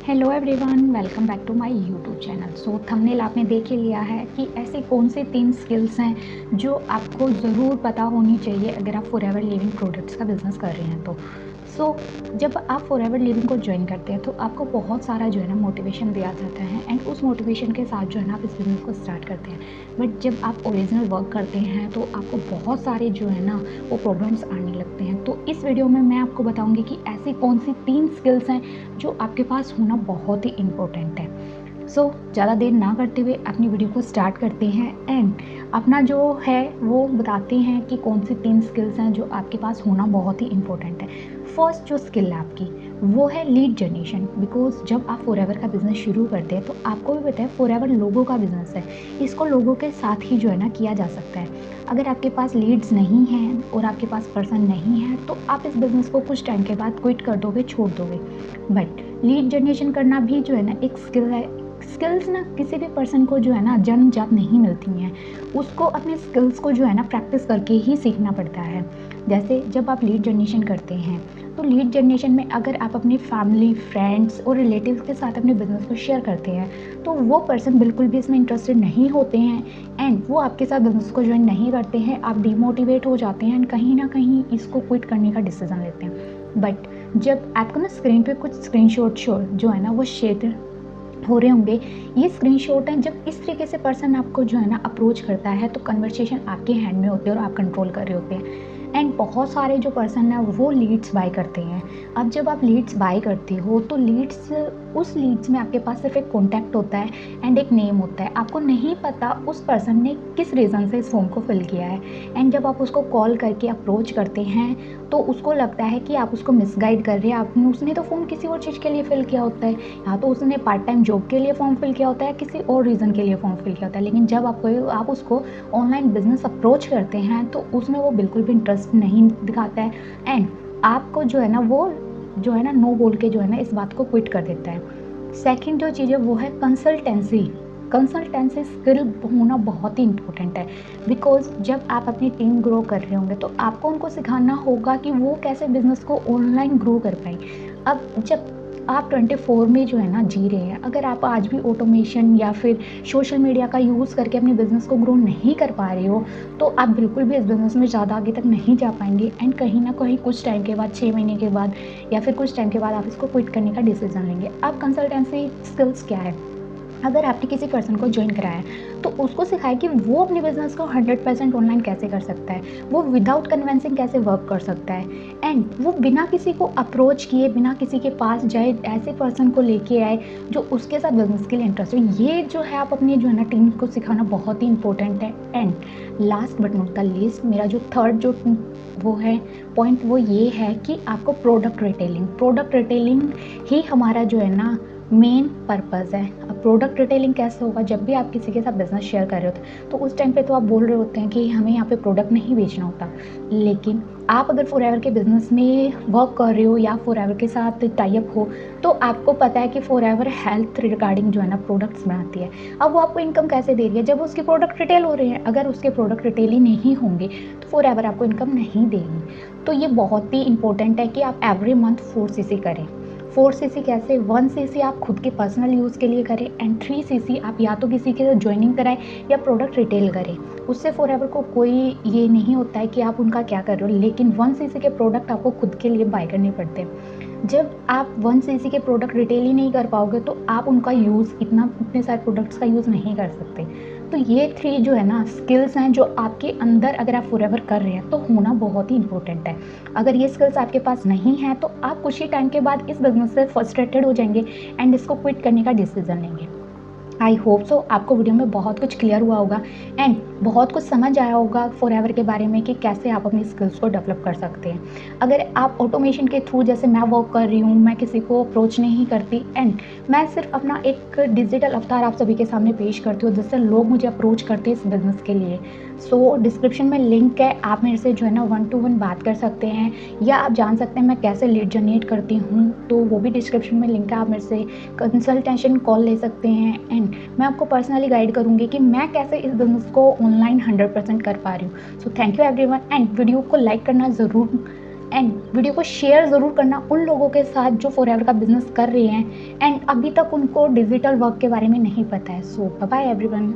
Hello everyone, welcome back to my YouTube channel. So thumbnail आपने देख ही लिया है कि ऐसे कौन से 3 स्किल्स हैं जो आपको ज़रूर पता होनी चाहिए अगर आप फॉरएवर लिविंग प्रोडक्ट्स का बिज़नेस कर रहे हैं तो। जब आप फॉरएवर लिविंग को ज्वाइन करते हैं तो आपको बहुत सारा जो है ना मोटिवेशन दिया जाता है एंड उस मोटिवेशन के साथ जो है ना आप इस बिज़नेस को स्टार्ट करते हैं। बट जब आप ओरिजिनल वर्क करते हैं तो आपको बहुत सारे जो है ना वो प्रॉब्लम्स आने लगते हैं। तो इस वीडियो में मैं आपको बताऊँगी कि ऐसी कौन सी 3 स्किल्स हैं जो आपके पास होना बहुत ही इम्पोर्टेंट है। ज़्यादा देर ना करते हुए अपनी वीडियो को स्टार्ट करते हैं एंड अपना जो है वो बताते हैं कि कौन सी 3 स्किल्स हैं जो आपके पास होना बहुत ही इम्पोर्टेंट है। फर्स्ट जो स्किल है आपकी वो है लीड जनरेशन। बिकॉज जब आप फॉरएवर का बिज़नेस शुरू करते हैं तो आपको भी पता है फॉरएवर लोगों का बिज़नेस है। इसको लोगों के साथ ही जो है ना किया जा सकता है। अगर आपके पास लीड्स नहीं हैं और आपके पास पर्सन नहीं है तो आप इस बिज़नेस को कुछ टाइम के बाद क्विट कर दोगे, छोड़ दोगे। बट लीड जनरेशन करना भी जो है ना एक स्किल है। स्किल्स ना किसी भी पर्सन को जो है ना जन्मजात नहीं मिलती हैं, उसको अपने स्किल्स को जो है ना प्रैक्टिस करके ही सीखना पड़ता है। जैसे जब आप लीड जनरेशन करते हैं तो लीड जनरेशन में अगर आप अपनी फैमिली, फ्रेंड्स और रिलेटिव्स के साथ अपने बिजनेस को शेयर करते हैं तो वो पर्सन बिल्कुल भी इसमें इंटरेस्टेड नहीं होते हैं एंड वो आपके साथ बिजनेस को ज्वाइन नहीं करते हैं। आप डिमोटिवेट हो जाते हैं एंड कहीं ना कहीं इसको क्विट करने का डिसीजन लेते हैं। बट जब आपको ना स्क्रीन पे कुछ स्क्रीनशॉट शो जो है ना वो शेयर हो रहे होंगे, ये स्क्रीनशॉट हैं। जब इस तरीके से पर्सन आपको जो है ना अप्रोच करता है तो कन्वर्सेशन आपके हैंड में होती है और आप कंट्रोल कर रहे होते हैं एंड बहुत सारे जो पर्सन है वो लीड्स बाय करते हैं। अब जब आप लीड्स बाय करते हो तो उस लीड्स में आपके पास सिर्फ एक कॉन्टैक्ट होता है एंड एक नेम होता है। आपको नहीं पता उस पर्सन ने किस रीज़न से इस फॉर्म को फिल किया है एंड जब आप उसको कॉल करके अप्रोच करते हैं तो उसको लगता है कि आप उसको मिसगाइड कर रहे हैं। आपने उसने तो फॉर्म किसी और चीज़ के लिए फिल किया होता है, या तो उसने पार्ट टाइम जॉब के लिए फॉर्म फिल किया होता है, किसी और रीज़न के लिए फॉर्म फिल किया होता है। लेकिन जब आप उसको ऑनलाइन बिजनेस अप्रोच करते हैं तो उसमें वो बिल्कुल भी इंटरेस्ट नहीं दिखाता है एंड आपको जो है ना वो जो है ना नो बोल के जो है ना इस बात को क्विट कर देता है। सेकंड जो चीज़ है वो है कंसल्टेंसी। कंसल्टेंसी स्किल होना बहुत ही इंपॉर्टेंट है। बिकॉज जब आप अपनी टीम ग्रो कर रहे होंगे तो आपको उनको सिखाना होगा कि वो कैसे बिजनेस को ऑनलाइन ग्रो कर पाए। अब जब आप 24 में जो है ना जी रहे हैं, अगर आप आज भी ऑटोमेशन या फिर सोशल मीडिया का यूज़ करके अपने बिज़नेस को ग्रो नहीं कर पा रहे हो तो आप बिल्कुल भी इस बिज़नेस में ज़्यादा आगे तक नहीं जा पाएंगे एंड कहीं ना कहीं कुछ टाइम के बाद, 6 महीने के बाद या फिर कुछ टाइम के बाद आप इसको क्विट करने का डिसीजन लेंगे। अब कंसल्टेंसी स्किल्स क्या है? अगर आपने किसी पर्सन को ज्वाइन कराया है तो उसको सिखाए कि वो अपने बिजनेस को 100% ऑनलाइन कैसे कर सकता है, वो विदाउट कन्वेंसिंग कैसे वर्क कर सकता है एंड वो बिना किसी को अप्रोच किए, बिना किसी के पास जाए, ऐसे पर्सन को लेके आए जो उसके साथ बिजनेस के लिए इंटरेस्ट हो। ये जो है आप अपनी जो है ना टीम को सिखाना बहुत ही इंपॉर्टेंट है। And last but not the least, मेरा जो थर्ड जो वो है पॉइंट वो ये है कि आपको प्रोडक्ट रिटेलिंग ही हमारा जो है ना मेन पर्पज़ है। अब प्रोडक्ट रिटेलिंग कैसे होगा? जब भी आप किसी के साथ बिजनेस शेयर कर रहे होते हैं तो उस टाइम पे तो आप बोल रहे होते हैं कि हमें यहाँ पे प्रोडक्ट नहीं बेचना होता। लेकिन आप अगर फॉरएवर के बिज़नेस में वर्क कर रहे हो या फॉरएवर के साथ टाई अप हो तो आपको पता है कि फॉरएवर हेल्थ रिगार्डिंग जो है ना प्रोडक्ट्स बनाती है। अब वो आपको इनकम कैसे दे रही है? जब उसके प्रोडक्ट रिटेल हो रहे हैं। अगर उसके प्रोडक्ट रिटेल ही नहीं होंगे तो फॉरएवर आपको इनकम नहीं देगी। तो ये बहुत ही इंपॉर्टेंट है कि आप एवरी मंथ 4cc करें। 4cc कैसे? 1cc आप खुद के पर्सनल यूज़ के लिए करें एंड 3cc आप या तो किसी के ज्वाइनिंग कराएं या प्रोडक्ट रिटेल करें। उससे फॉरएवर को कोई ये नहीं होता है कि आप उनका क्या कर रहे हो, लेकिन 1cc के प्रोडक्ट आपको खुद के लिए बाय करने पड़ते हैं। जब आप 1cc के प्रोडक्ट रिटेल ही नहीं कर पाओगे तो आप उनका यूज़ इतने सारे प्रोडक्ट्स का यूज़ नहीं कर सकते। तो ये 3 जो है ना स्किल्स हैं जो आपके अंदर अगर आप फॉरएवर कर रहे हैं तो होना बहुत ही इंपॉर्टेंट है। अगर ये स्किल्स आपके पास नहीं है तो आप कुछ ही टाइम के बाद इस बिजनेस से फ्रस्ट्रेटेड हो जाएंगे एंड इसको क्विट करने का डिसीजन लेंगे। आई होप सो आपको वीडियो में बहुत कुछ क्लियर हुआ होगा एंड बहुत कुछ समझ आया होगा फॉरएवर के बारे में कि कैसे आप अपनी स्किल्स को डेवलप कर सकते हैं। अगर आप ऑटोमेशन के थ्रू, जैसे मैं वर्क कर रही हूँ, मैं किसी को अप्रोच नहीं करती एंड मैं सिर्फ अपना एक डिजिटल अवतार आप सभी के सामने पेश करती हूँ जिससे लोग मुझे अप्रोच करते हैं इस बिज़नेस के लिए। डिस्क्रिप्शन में लिंक है, आप मेरे से जो है ना 1-to-1 बात कर सकते हैं या आप जान सकते हैं मैं कैसे लीड जनरेट करती हूँ, तो वो भी डिस्क्रिप्शन में लिंक है। आप मेरे से कंसल्टेशन कॉल ले सकते हैं एंड मैं आपको पर्सनली गाइड करूँगी कि मैं कैसे इस बिज़नेस को ऑनलाइन 100% कर पा रही हूँ। So thank you everyone and video को लाइक करना ज़रूर एंड वीडियो को शेयर ज़रूर करना उन लोगों के साथ जो फॉरएवर का बिज़नेस कर रहे हैं एंड अभी तक उनको डिजिटल वर्क के बारे में नहीं पता है। सो बाय बाय एवरीवन।